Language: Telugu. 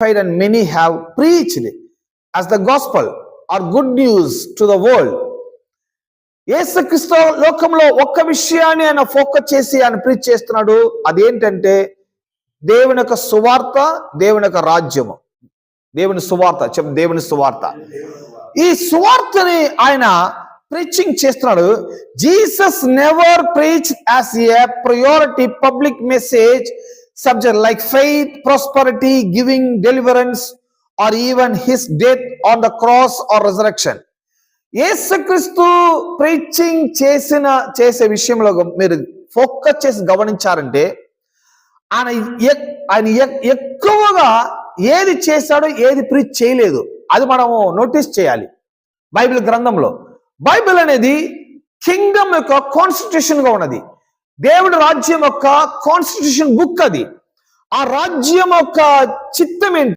and many have preached as the gospel or good news to the world. యేసుక్రీస్తు లోకంలో ఒక్క విషయాన్ని ఆయన ఫోకస్ చేసి ఆయన ప్రీచ్ చేస్తున్నాడు. అదేంటంటే దేవుని యొక్క సువార్త, దేవుని యొక్క రాజ్యము. దేవుని సువార్త దేవుని సువార్త. ఈ సువార్తని ఆయన ప్రీచింగ్ చేస్తున్నాడు. Jesus never preach as a priority public message subject like faith, prosperity, giving, deliverance, or even his death on the cross or resurrection. యేసుక్రీస్తు ప్రీచింగ్ చేసే విషయంలో మీరు ఫోకస్ చేసి గమనించారంటే ఆయన ఎక్కువగా ఏది చేశాడో ఏది ప్రీచ్ చేయలేదు అది మనము నోటీస్ చేయాలి. బైబిల్ గ్రంథంలో బైబిల్ అనేది కింగ్డమ్ యొక్క కాన్స్టిట్యూషన్ గా ఉన్నది. దేవుడి రాజ్యం యొక్క కాన్స్టిట్యూషన్ బుక్ అది. ఆ రాజ్యం యొక్క చిత్తం ఏంటి?